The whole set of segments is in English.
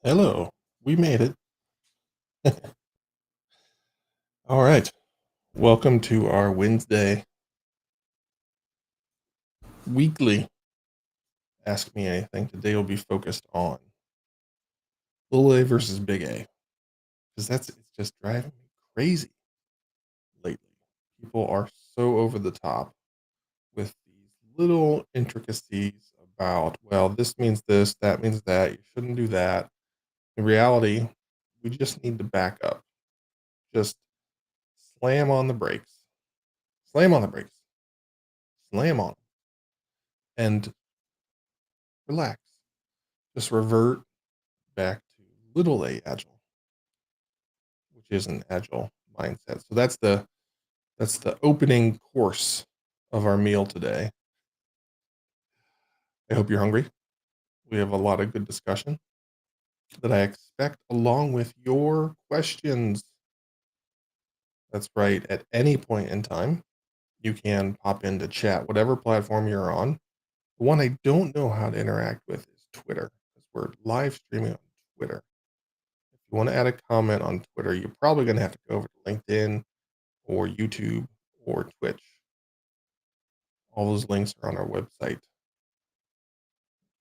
Hello, we made it. All right. Welcome to our Wednesday weekly Ask Me Anything. Today will be focused on little A versus big A because it's just driving me crazy lately. People are so over the top with these little intricacies about, well, this means this, that means that, you shouldn't do that. In reality, we just need to back up. Just slam on the brakes, slam on the brakes, slam on 'em, and relax. Just revert back to little a agile, which is an agile mindset. So that's the opening course of our meal today. I hope you're hungry. We have a lot of good discussion that I expect along with your questions. That's right. At any point in time, you can pop into chat, whatever platform you're on. The one I don't know how to interact with is Twitter because we're live streaming on Twitter. If you want to add a comment on Twitter, you're probably going to have to go over to LinkedIn or YouTube or Twitch. All those links are on our website,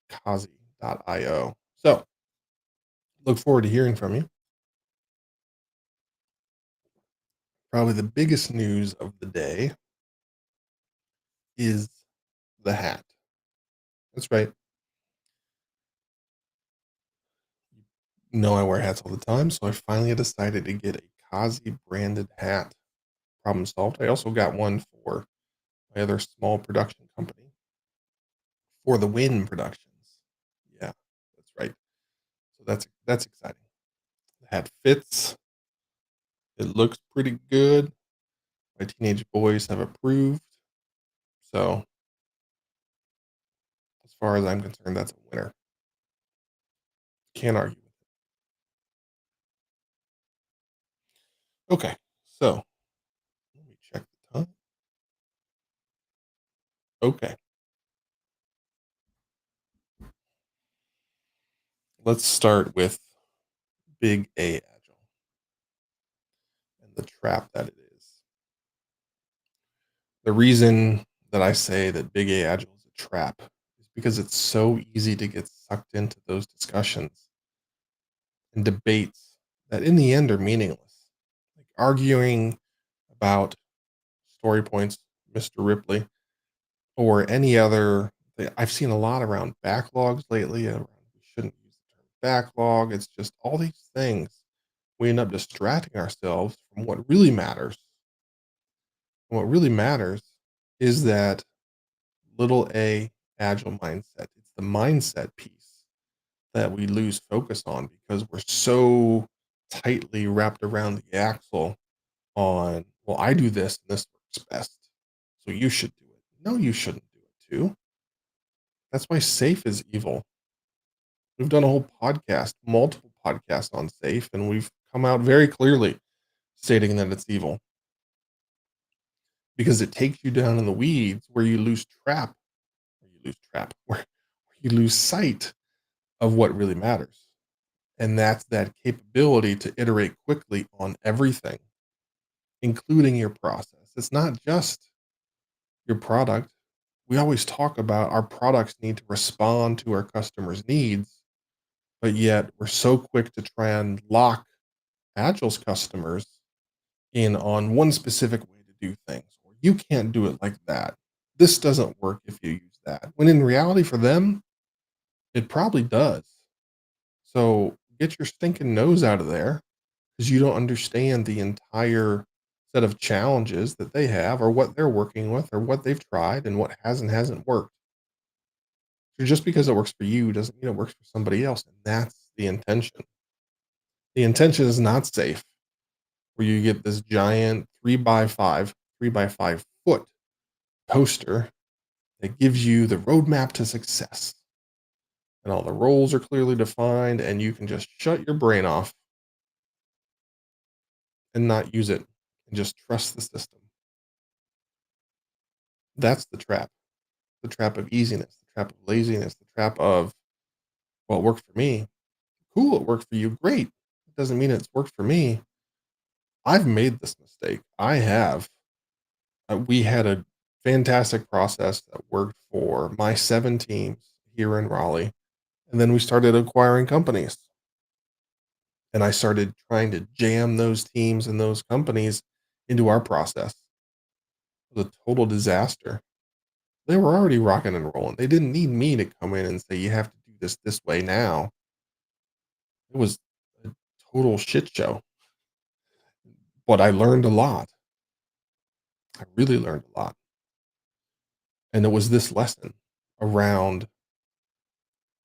kazi.io. So look forward to hearing from you. Probably the biggest news of the day is the hat. That's right. You know I wear hats all the time, so I finally decided to get a Kazi branded hat. Problem solved. I also got one for my other small production company for the Win Productions. Yeah, that's right. So that's exciting. The hat fits. It looks pretty good. My teenage boys have approved. So as far as I'm concerned, that's a winner. Can't argue with it. Okay, so let me check the time. Okay, let's start with Big A Agile and the trap that it is. The reason that I say that Big A Agile is a trap is because it's so easy to get sucked into those discussions and debates that in the end are meaningless. Like arguing about story points, Mr. Ripley, or any other. I've seen a lot around backlogs lately. Around we shouldn't use the term backlog. It's just all these things. We end up distracting ourselves from what really matters. And what really matters is that little a agile mindset. It's the mindset piece that we lose focus on because we're so tightly wrapped around the axle on, well, I do this and this works best. So you should do it. No, you shouldn't do it too. That's why safe is evil. We've done a whole podcast, multiple podcasts on safe, and we've come out very clearly stating that it's evil because it takes you down in the weeds where you lose where you lose sight of what really matters. And that's that capability to iterate quickly on everything, including your process. It's not just your product. We always talk about our products need to respond to our customers' needs, but yet we're so quick to try and lock Agile's customers in on one specific way to do things. Or you can't do it like that. This doesn't work if you use that. When in reality, for them, it probably does. So get your stinking nose out of there because you don't understand the entire set of challenges that they have or what they're working with or what they've tried and what has and hasn't worked. So just because it works for you doesn't mean it works for somebody else. And that's the intention. The intention is not safe, where you get this giant 3x5 foot poster that gives you the roadmap to success. And all the roles are clearly defined, and you can just shut your brain off and not use it and just trust the system. That's the trap of easiness, the trap of laziness, the trap of, well, it worked for me. Cool, it worked for you. Great. It doesn't mean it's worked for me. I've made this mistake. I have. We had a fantastic process that worked for my 7 teams here in Raleigh, and then we started acquiring companies, and I started trying to jam those teams and those companies into our process. It was a total disaster. They were already rocking and rolling. They didn't need me to come in and say, "You have to do this way now." It was a total shit show, but I learned a lot. I really learned a lot, and it was this lesson around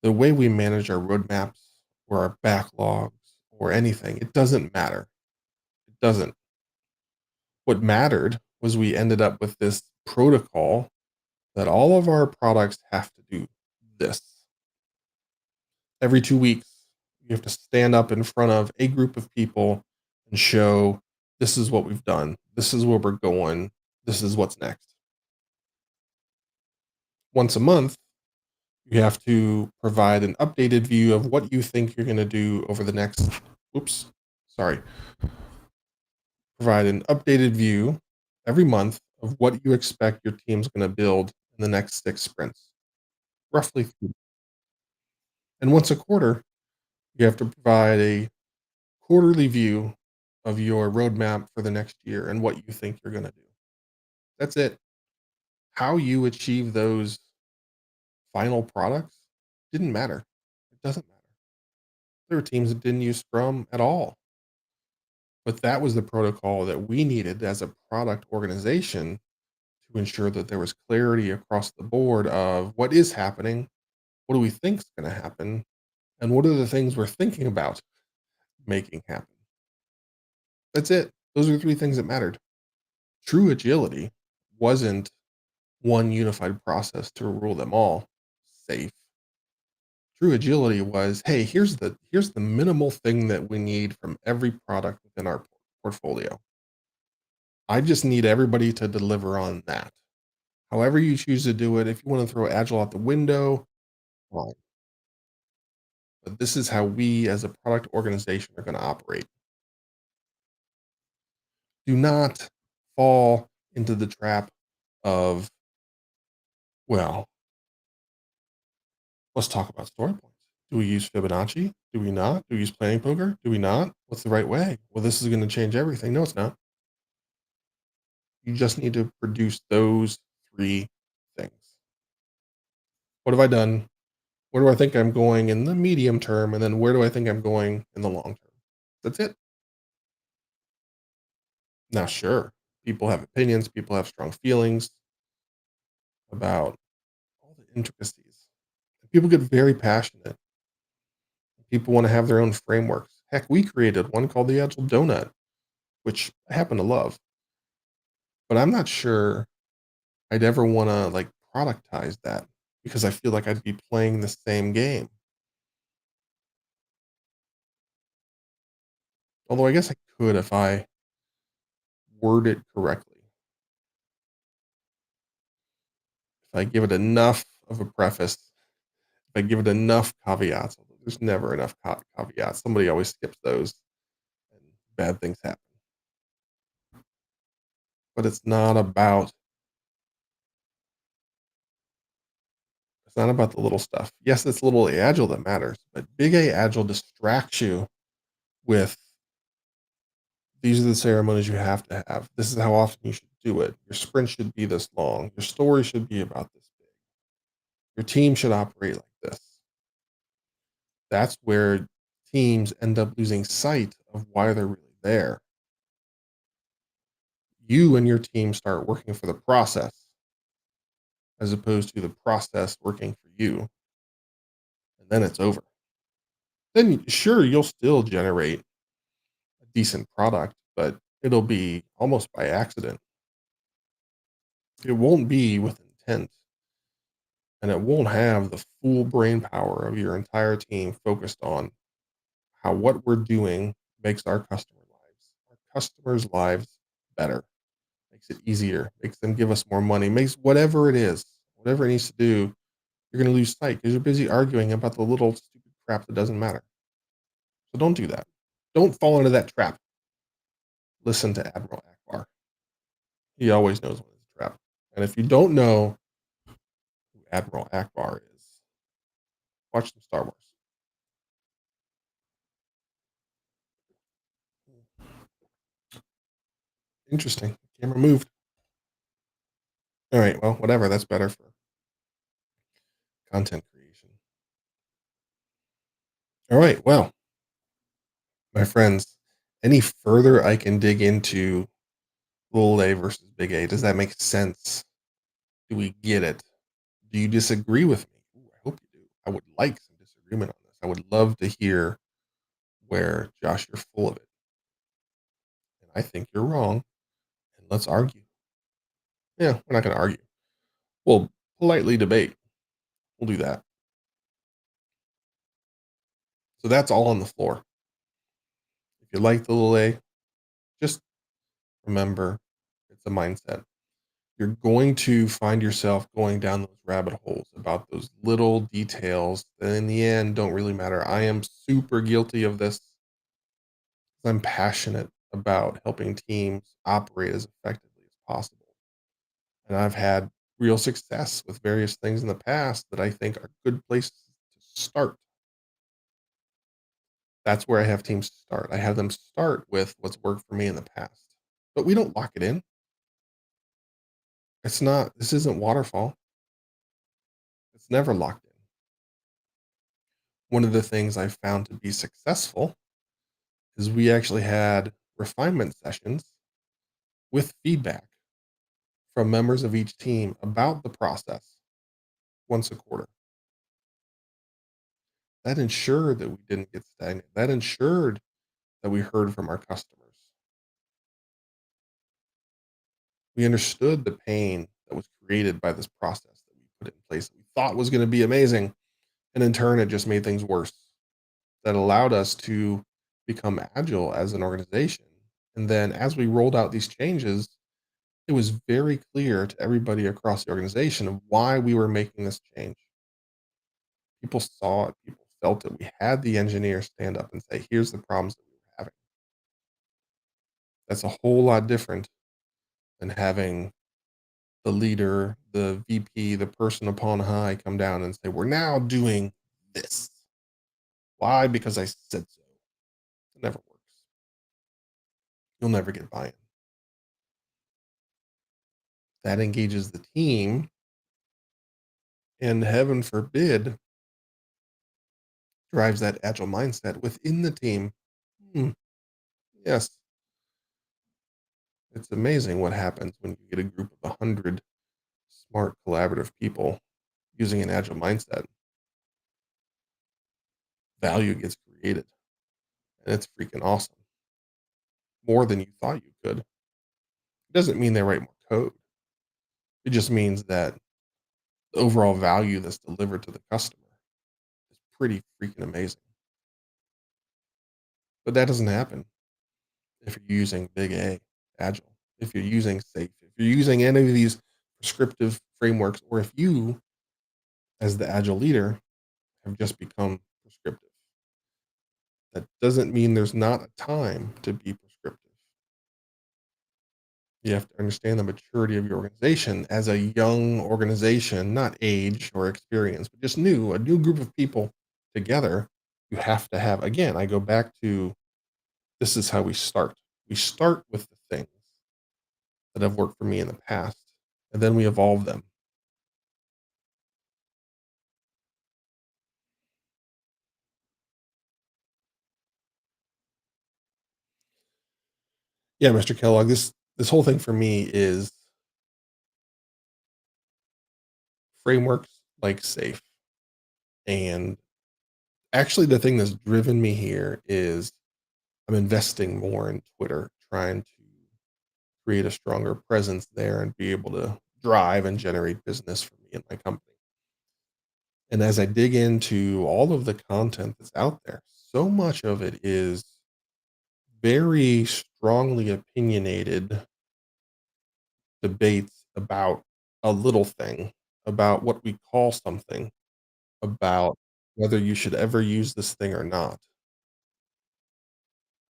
the way we manage our roadmaps or our backlogs or anything. It doesn't matter. It doesn't. What mattered was we ended up with this protocol that all of our products have to do this. Every 2 weeks, you have to stand up in front of a group of people and show, "This is what we've done. This is where we're going. This is what's next." Once a month, you have to provide an updated view of what you think you're gonna do over the next oops, sorry. Provide an updated view every month of what you expect your team's gonna build in the next 6 sprints, roughly. And once a quarter, you have to provide a quarterly view of your roadmap for the next year and what you think you're gonna do. That's it. How you achieve those final products didn't matter. It doesn't matter. There were teams that didn't use Scrum at all, but that was the protocol that we needed as a product organization to ensure that there was clarity across the board of what is happening, what do we think is gonna happen, and what are the things we're thinking about making happen. That's it. Those are the 3 things that mattered. True agility wasn't one unified process to rule them all safe. True agility was, "Hey, here's the minimal thing that we need from every product within our portfolio. I just need everybody to deliver on that. However you choose to do it, if you wanna throw agile out the window, fine, but this is how we as a product organization are gonna operate." Do not fall into the trap of, well, let's talk about story points. Do we use Fibonacci? Do we not? Do we use planning poker? Do we not? What's the right way? Well, this is going to change everything. No, it's not. You just need to produce those 3 things. What have I done? Where do I think I'm going in the medium term? And then where do I think I'm going in the long term? That's it. Now, sure, people have opinions, people have strong feelings about all the intricacies. People get very passionate. People want to have their own frameworks. Heck, we created one called the Agile Donut, which I happen to love, but I'm not sure I'd ever want to like productize that because I feel like I'd be playing the same game. Although I guess I could if I word it correctly. If I give it enough of a preface, if I give it enough caveats, although there's never enough caveats. Somebody always skips those and bad things happen. But it's not about the little stuff. Yes, it's little agile that matters, but big A agile distracts you with these are the ceremonies you have to have. This is how often you should do it. Your sprint should be this long. Your story should be about this big. Your team should operate like this. That's where teams end up losing sight of why they're really there. You and your team start working for the process as opposed to the process working for you, and then it's over. Then sure, you'll still generate a decent product, but it'll be almost by accident. It won't be with intent, and it won't have the full brain power of your entire team focused on how what we're doing makes our customers' lives better, makes it easier, makes them give us more money, makes whatever it is, whatever it needs to do, you're going to lose sight because you're busy arguing about the little stupid crap that doesn't matter. So don't do that. Don't fall into that trap. Listen to Admiral Akbar. He always knows when it's a trap. And if you don't know who Admiral Akbar is, watch some Star Wars. Interesting. Camera moved. All right. Well, whatever. That's better for content creation. All right. Well, my friends, any further I can dig into little A versus big A? Does that make sense? Do we get it? Do you disagree with me? Ooh, I hope you do. I would like some disagreement on this. I would love to hear where, Josh, you're full of it. And I think you're wrong. And let's argue. Yeah, we're not going to argue. We'll politely debate. We'll do that. So that's all on the floor. If you like the little A, just remember it's a mindset. You're going to find yourself going down those rabbit holes about those little details that in the end don't really matter. I am super guilty of this. I'm passionate about helping teams operate as effectively as possible. And I've had real success with various things in the past that I think are good places to start. That's where I have teams start. I have them start with what's worked for me in the past. But we don't lock it in. It's not, this isn't waterfall. It's never locked in. One of the things I found to be successful is we actually had refinement sessions with feedback from members of each team about the process once a quarter. That ensured that we didn't get stagnant. That ensured that we heard from our customers. We understood the pain that was created by this process that we put in place that we thought was going to be amazing. And in turn, it just made things worse. That allowed us to become agile as an organization. And then as we rolled out these changes, it was very clear to everybody across the organization of why we were making this change. People saw it, people felt it. We had the engineers stand up and say, here's the problems that we were having. That's a whole lot different than having the leader, the VP, the person upon high come down and say, we're now doing this. Why? Because I said so. It never works. You'll never get buy in. That engages the team, and heaven forbid, drives that agile mindset within the team. Hmm, yes, it's amazing what happens when you get a group of 100 smart, collaborative people using an agile mindset. Value gets created, and it's freaking awesome. More than you thought you could. It doesn't mean they write more code. It just means that the overall value that's delivered to the customer is pretty freaking amazing. But that doesn't happen if you're using Big A, Agile, if you're using Safe, if you're using any of these prescriptive frameworks, or if you, as the Agile leader, have just become prescriptive. That doesn't mean there's not a time to be prescriptive. You have to understand the maturity of your organization as a young organization, not age or experience, but just new, a new group of people together. You have to have, again, I go back to this is how we start. We start with the things that have worked for me in the past, and then we evolve them. Yeah, Mr. Kellogg, this whole thing for me is frameworks like Safe. And actually the thing that's driven me here is I'm investing more in Twitter, trying to create a stronger presence there and be able to drive and generate business for me and my company. And as I dig into all of the content that's out there, so much of it is very strongly opinionated debates about a little thing, about what we call something, about whether you should ever use this thing or not.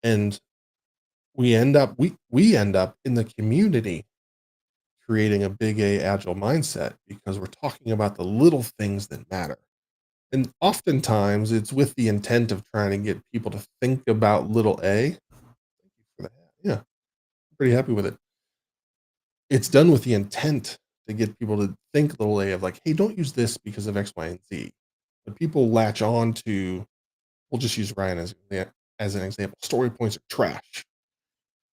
And we end up in the community creating a big A agile mindset because we're talking about the little things that matter. And oftentimes it's with the intent of trying to get people to think about little a. Thank you for that. Yeah, I'm pretty happy with it. It's done with the intent to get people to think little a of like, hey, don't use this because of X, Y, and Z. But people latch on to, we'll just use Ryan as an example. Story points are trash.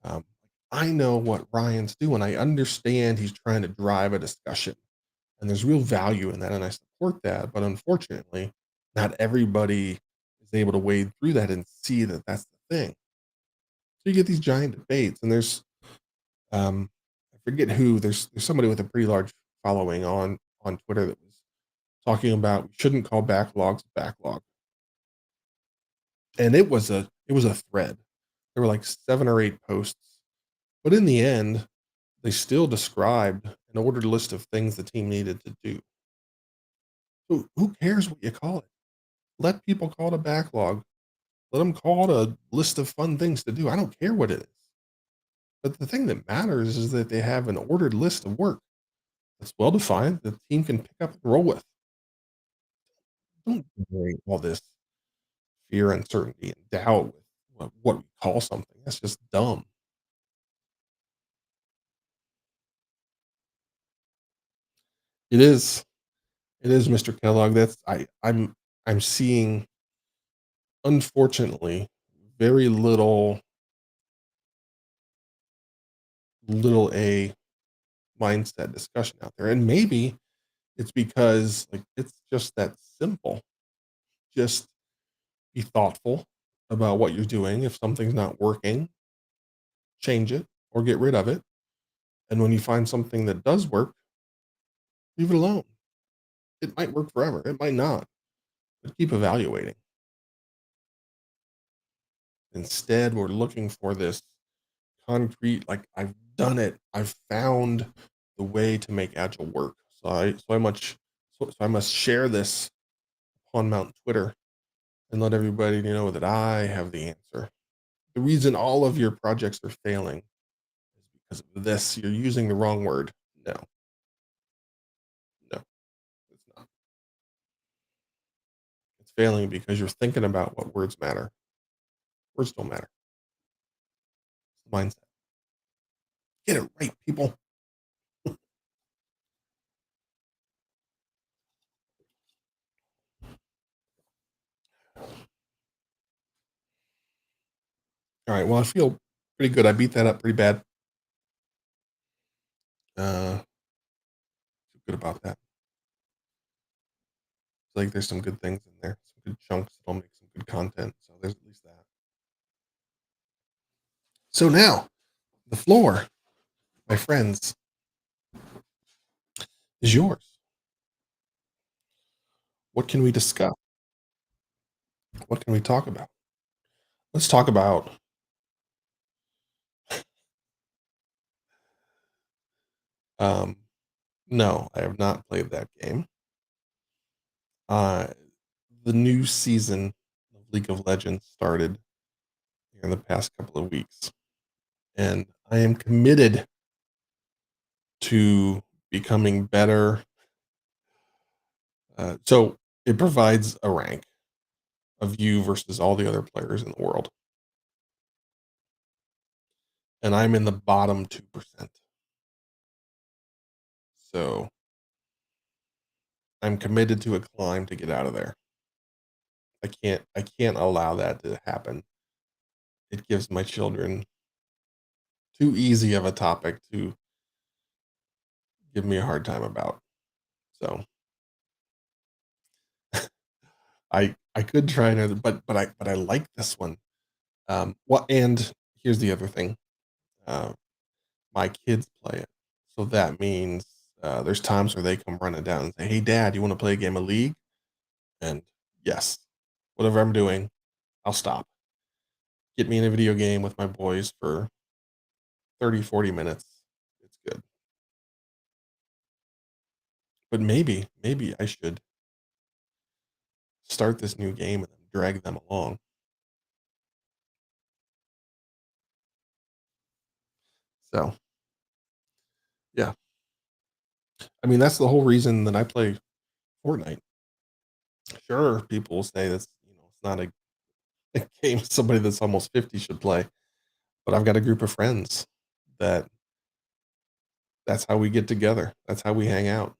Um, I know what Ryan's doing. I understand he's trying to drive a discussion, and there's real value in that, and I support that. But unfortunately, not everybody is able to wade through that and see that that's the thing. So you get these giant debates, and I forget who. There's somebody with a pretty large following on Twitter that was talking about we shouldn't call backlogs backlog, and it was a thread. There were like 7 or 8 posts, but in the end, they still described an ordered list of things the team needed to do. So who cares what you call it? Let people call it a backlog. Let them call it a list of fun things to do. I don't care what it is. But the thing that matters is that they have an ordered list of work that's well defined that the team can pick up and roll with. Don't generate all this fear, uncertainty, and doubt with what we call something. That's just dumb. It is. It is, Mr. Kellogg. I'm seeing, unfortunately, very little a mindset discussion out there. And maybe it's because like it's just that simple. Just be thoughtful about what you're doing. If something's not working, change it or get rid of it. And when you find something that does work, leave it alone. It might work forever. It might not, but keep evaluating. Instead, we're looking for this concrete, like I've done it. I've found the way to make agile work. So I must share this on Mount Twitter and let everybody know that I have the answer. The reason all of your projects are failing is because of this. You're using the wrong word. No, no, it's not. It's failing because you're thinking about what words matter. Words don't matter. It's the mindset. Get it right, people. All right. Well, I feel pretty good. I beat that up pretty bad. Feel good about that. Feel like there's some good things in there, some good chunks that'll make some good content. So there's at least that. So now the floor, my friends, is yours. What can we discuss? What can we talk about? Let's talk about. Um, no, I have not played that game. Uh, the new season of League of Legends started in the past couple of weeks, and I am committed to becoming better. So it provides a rank of you versus all the other players in the world, and I'm in the bottom 2%. So I'm committed to a climb to get out of there. I can't allow that to happen. It gives my children too easy of a topic to give me a hard time about. So I could try another, but I like this one. What and here's the other thing. Uh, my kids play it, so that means there's times where they come running down and say, "Hey, Dad, you want to play a game of League?" And yes, whatever I'm doing, I'll stop. Get me in a video game with my boys for 30, 40 minutes. It's good. But maybe I should start this new game and then drag them along. So yeah, I mean that's the whole reason that I play Fortnite. Sure, people will say that's it's not a game somebody that's almost 50 should play, but I've got a group of friends that that's how we get together. That's how we hang out.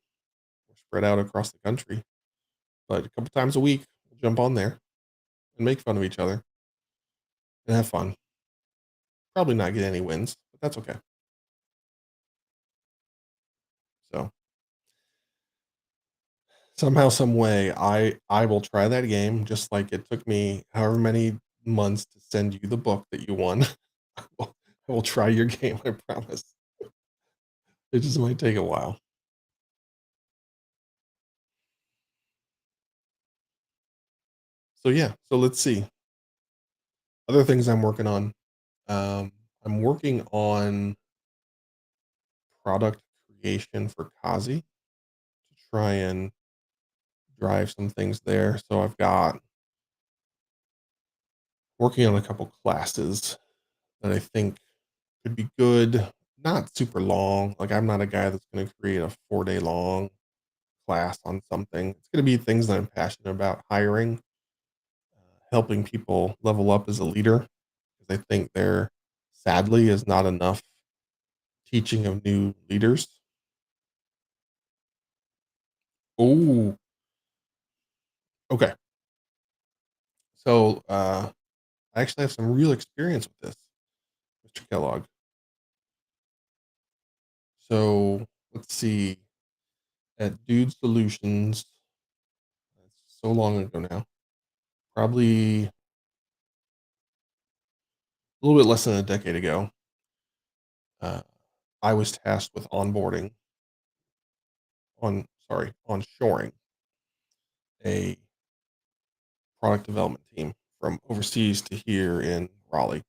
We're spread out across the country, but a couple times a week we'll jump on there and make fun of each other and have fun. Probably not get any wins, but that's okay. So somehow, some way, I will try that game just like it took me however many months to send you the book that you won. I will try your game, I promise. It just might take a while. So yeah, so let's see. Other things I'm working on. Um, I'm working on product creation for Kazi to try and drive some things there. So I've got working on a couple classes that I think could be good. Not super long. Like I'm not a guy that's going to create a 4 day long class on something. It's going to be things that I'm passionate about: hiring, helping people level up as a leader. Because I think there, sadly, is not enough teaching of new leaders. Oh, okay. So I actually have some real experience with this, Mr. Kellogg. So let's see. At Dude Solutions, that's so long ago now, probably a little bit less than a decade ago, uh, I was tasked with onboarding onshoring a product development team from overseas to here in Raleigh.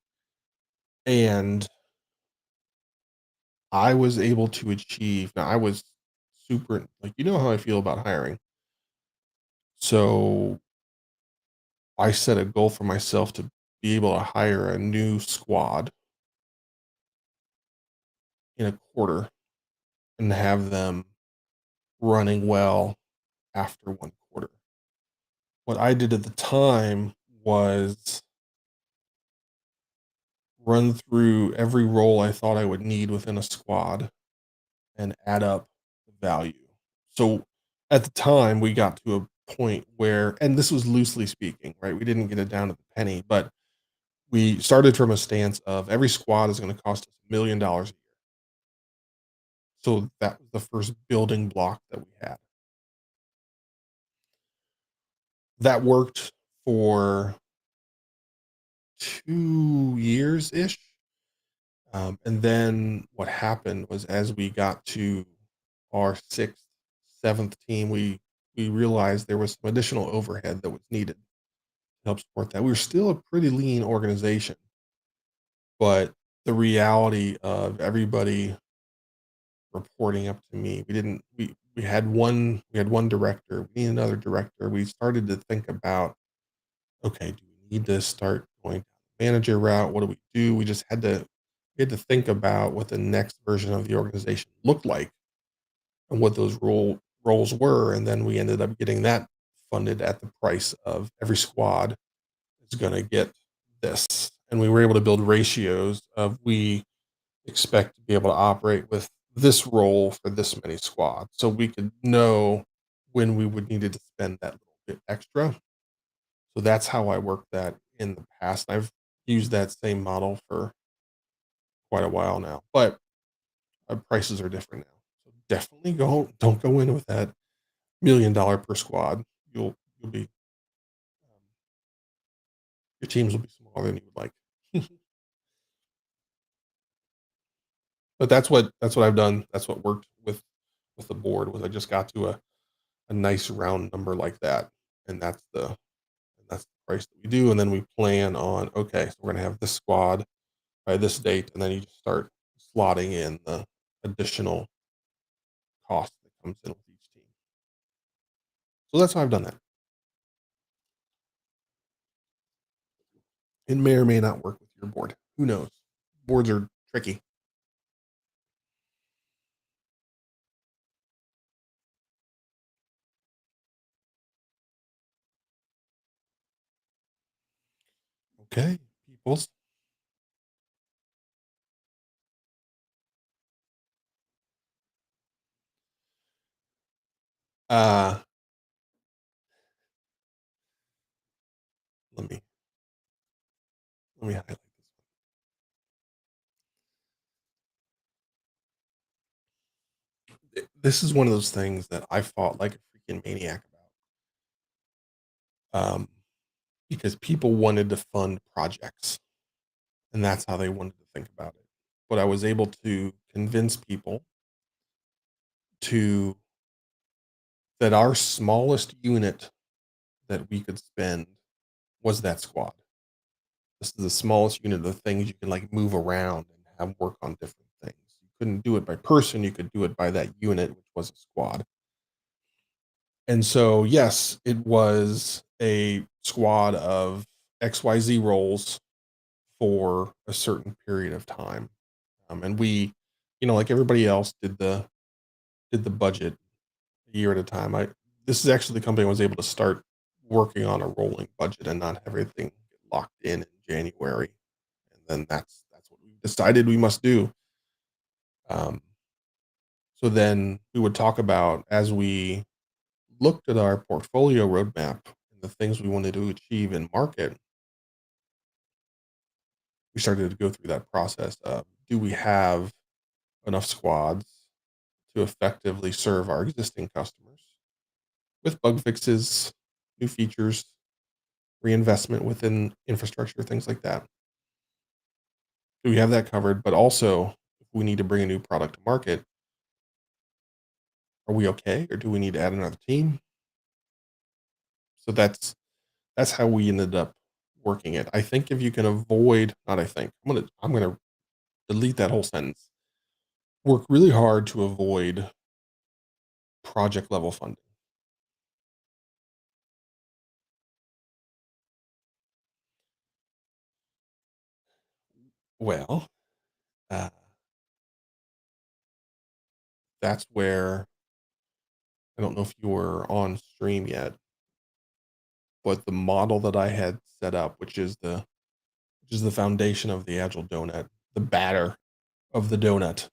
And I was able to achieve, now I was super, like, you know how I feel about hiring. So I set a goal for myself to be able to hire a new squad in a quarter and have them running well after 1 quarter. What I did at the time was run through every role I thought I would need within a squad and add up the value. So at the time, we got to a point where, and this was loosely speaking, right? We didn't get it down to the penny, but we started from a stance of every squad is going to cost us $1 million a year. So that was the first building block that we had. That worked for 2 years ish. And then what happened was as we got to our sixth, seventh team, we realized there was some additional overhead that was needed to help support that. We were still a pretty lean organization, but the reality of everybody reporting up to me, we had one director, we need another director. We started to think about, okay, do we need to start going down the manager route? What do we do? We had to think about what the next version of the organization looked like and what those roles were, and then we ended up getting that funded at the price of every squad is going to get this, and we were able to build ratios of we expect to be able to operate with this role for this many squads, so we could know when we would needed to spend that little bit extra. So that's how I worked that in the past. I've used that same model for quite a while now, but prices are different now. So definitely don't go in with that $1 million per squad. You'll be your teams will be smaller than you would like. But that's what I've done. That's what worked with the board was I just got to a nice round number like that, and that's the price that we do, and then we plan on okay, so we're gonna have this squad by this date, and then you just start slotting in the additional cost that comes in with each team. So that's how I've done that. It may or may not work with your board. Who knows? Boards are tricky. Okay, peoples. Uh, let me highlight this. This is one of those things that I fought like a freaking maniac about. Because people wanted to fund projects, and that's how they wanted to think about it. But I was able to convince people to that our smallest unit that we could spend was that squad. This is the smallest unit of things you can like move around and have work on different things. You couldn't do it by person, you could do it by that unit, which was a squad. And so, yes, it was a squad of XYZ roles for a certain period of time. And we, like everybody else, did the budget a year at a time. I This is actually the company I was able to start working on a rolling budget and not have everything get locked in January, and then that's what we decided we must do. Um, so then we would talk about as we looked at our portfolio roadmap and the things we wanted to achieve in market. We started to go through that process of do we have enough squads to effectively serve our existing customers with bug fixes, new features, reinvestment within infrastructure, things like that. Do we have that covered? But also, if we need to bring a new product to market, are we okay, or do we need to add another team? So that's how we ended up working it. I think if you can avoid, not I think, I'm gonna delete that whole sentence. Work really hard to avoid project level funding. Well, uh, that's where I don't know if you were on stream yet, but the model that I had set up, which is the foundation of the agile donut, the batter of the donut,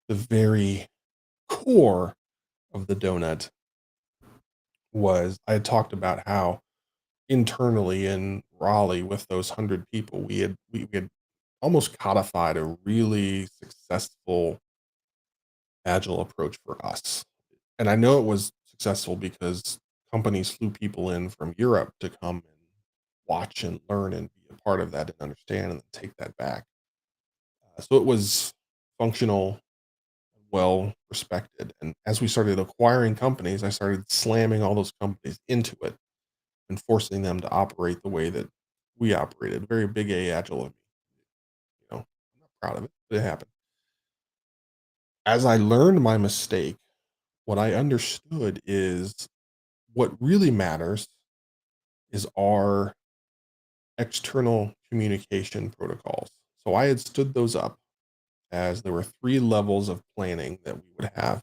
the very core of the donut was I had talked about how internally in Raleigh with those 100 people, we had almost codified a really successful agile approach for us. And I know it was successful because companies flew people in from Europe to come and watch and learn and be a part of that and understand and then take that back. So it was functional, well respected. And as we started acquiring companies, I started slamming all those companies into it and forcing them to operate the way that we operated. Very big A agile of me. I'm not proud of it, but it happened. As I learned my mistake, what I understood is what really matters is our external communication protocols. So I had stood those up as there were three levels of planning that we would have.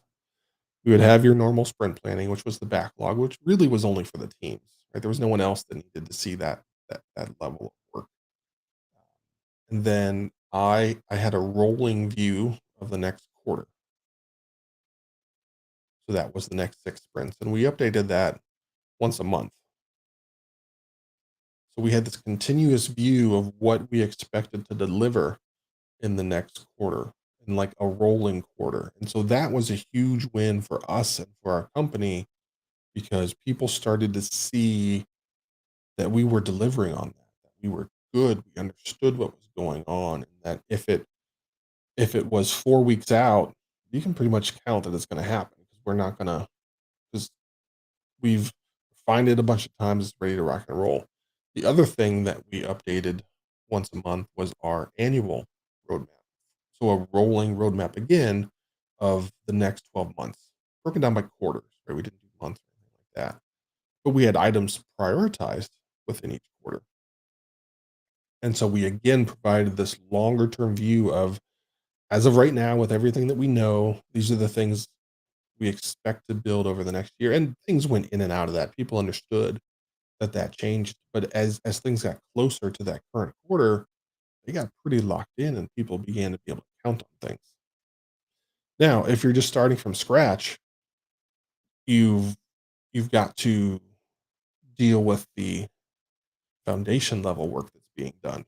We would have your normal sprint planning, which was the backlog, which really was only for the teams, right? There was no one else that needed to see that level of work. And then I had a rolling view of the next quarter. So that was the next six sprints. And we updated that once a month. So we had this continuous view of what we expected to deliver in the next quarter, in like a rolling quarter. And so that was a huge win for us and for our company because people started to see that we were delivering on that we were good, we understood what was going on, and that if it was 4 weeks out, you can pretty much count that it's going to happen because we're not going to, because we've refined it a bunch of times, it's ready to rock and roll. The other thing that we updated once a month was our annual roadmap. So a rolling roadmap again of the next 12 months, broken down by quarters, right? We didn't do months or anything like that, but we had items prioritized within each quarter. And so we again provided this longer term view of, as of right now, with everything that we know, these are the things we expect to build over the next year. And things went in and out of that. People understood that changed. But as things got closer to that current quarter, they got pretty locked in and people began to be able to count on things. Now, if you're just starting from scratch, you've you've got to deal with the foundation level work that's being done.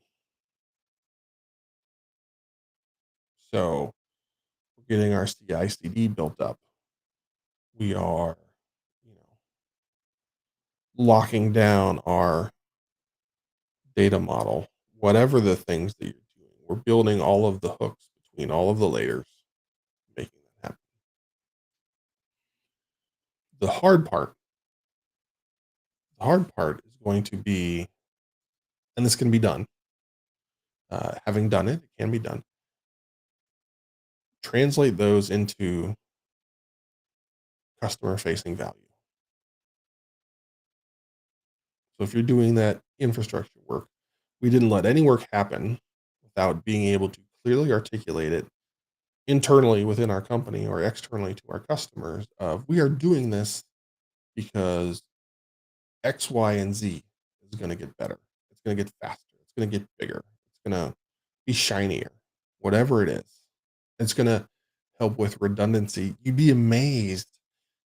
So we're getting our CI/CD built up. We are, you know, locking down our data model. Whatever the things that you're doing, we're building all of the hooks between all of the layers, making that happen. The hard part, the hard part is going to be, and this can be done. Having done it, it can be done. Translate those into customer facing value. So if you're doing that infrastructure work, we didn't let any work happen without being able to clearly articulate it internally within our company or externally to our customers of we are doing this because X, Y, and Z is going to get better. It's going to get faster. It's going to get bigger. It's going to be shinier, whatever it is. It's going to help with redundancy. You'd be amazed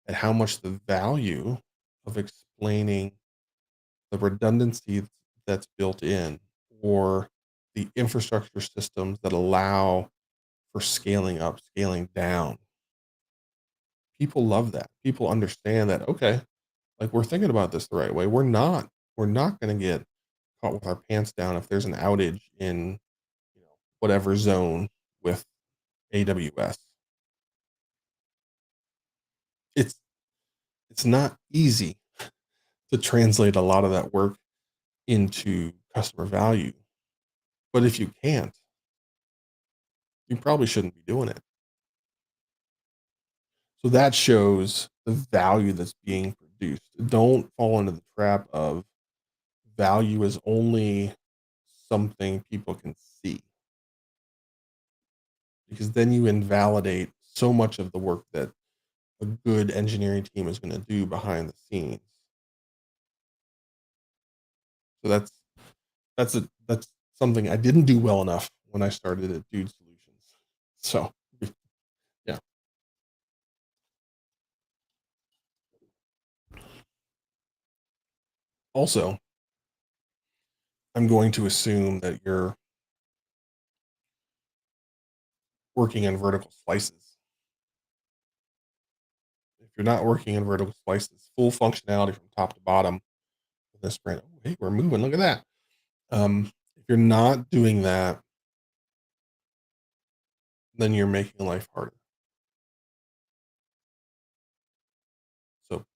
at how much the value of explaining the redundancy that's built in or the infrastructure systems that allow for scaling up, scaling down. People love that. People understand that, okay, like we're thinking about this the right way. We're not going to get caught with our pants down if there's an outage in, whatever zone with AWS. It's it's not easy to translate a lot of that work into customer value. But if you can't, you probably shouldn't be doing it. So that shows the value that's being produced. Don't fall into the trap of value is only something people can see, because then you invalidate so much of the work that a good engineering team is going to do behind the scenes. So that's something I didn't do well enough when I started at Dude Solutions. So yeah. Also, I'm going to assume that you're working in vertical slices. If you're not working in vertical slices, full functionality from top to bottom with this sprint, oh, hey, we're moving. Look at that. If you're not doing that, then you're making life harder. So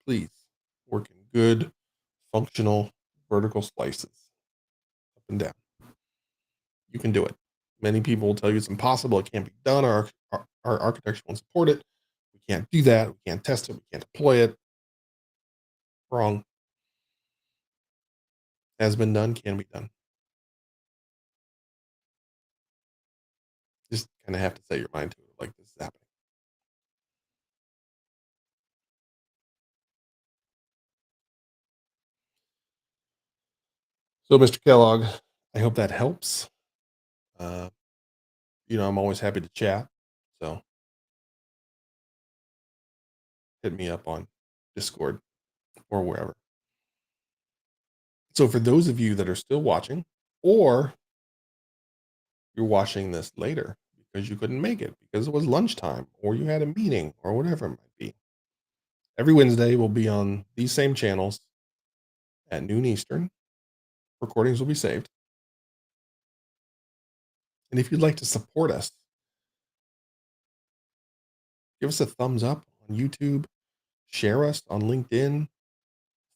please work in good, functional vertical slices up and down. You can do it. Many people will tell you it's impossible. It can't be done. Our architecture won't support it. We can't do that. We can't test it. We can't deploy it. Wrong. Has been done. Can be done. Just kind of have to set your mind to it. Like this is happening. So, Mr. Kellogg, I hope that helps. Uh, I'm always happy to chat. So hit me up on Discord or wherever. So, for those of you that are still watching, or you're watching this later because you couldn't make it because it was lunchtime or you had a meeting or whatever it might be, every Wednesday we'll be on these same channels at noon Eastern. Recordings will be saved. And if you'd like to support us, give us a thumbs up on YouTube, share us on LinkedIn,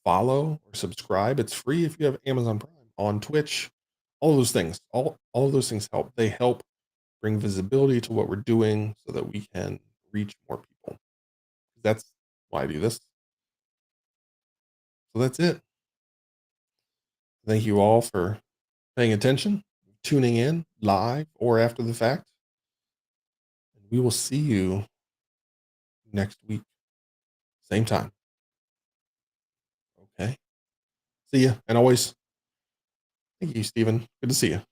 follow or subscribe. It's free if you have Amazon Prime, on Twitch, all of those things. All of those things help. They help bring visibility to what we're doing so that we can reach more people. That's why I do this. So that's it. Thank you all for paying attention, tuning in live or after the fact. And we will see you next week, same time. Okay. See you. And always, thank you, Stephen. Good to see you.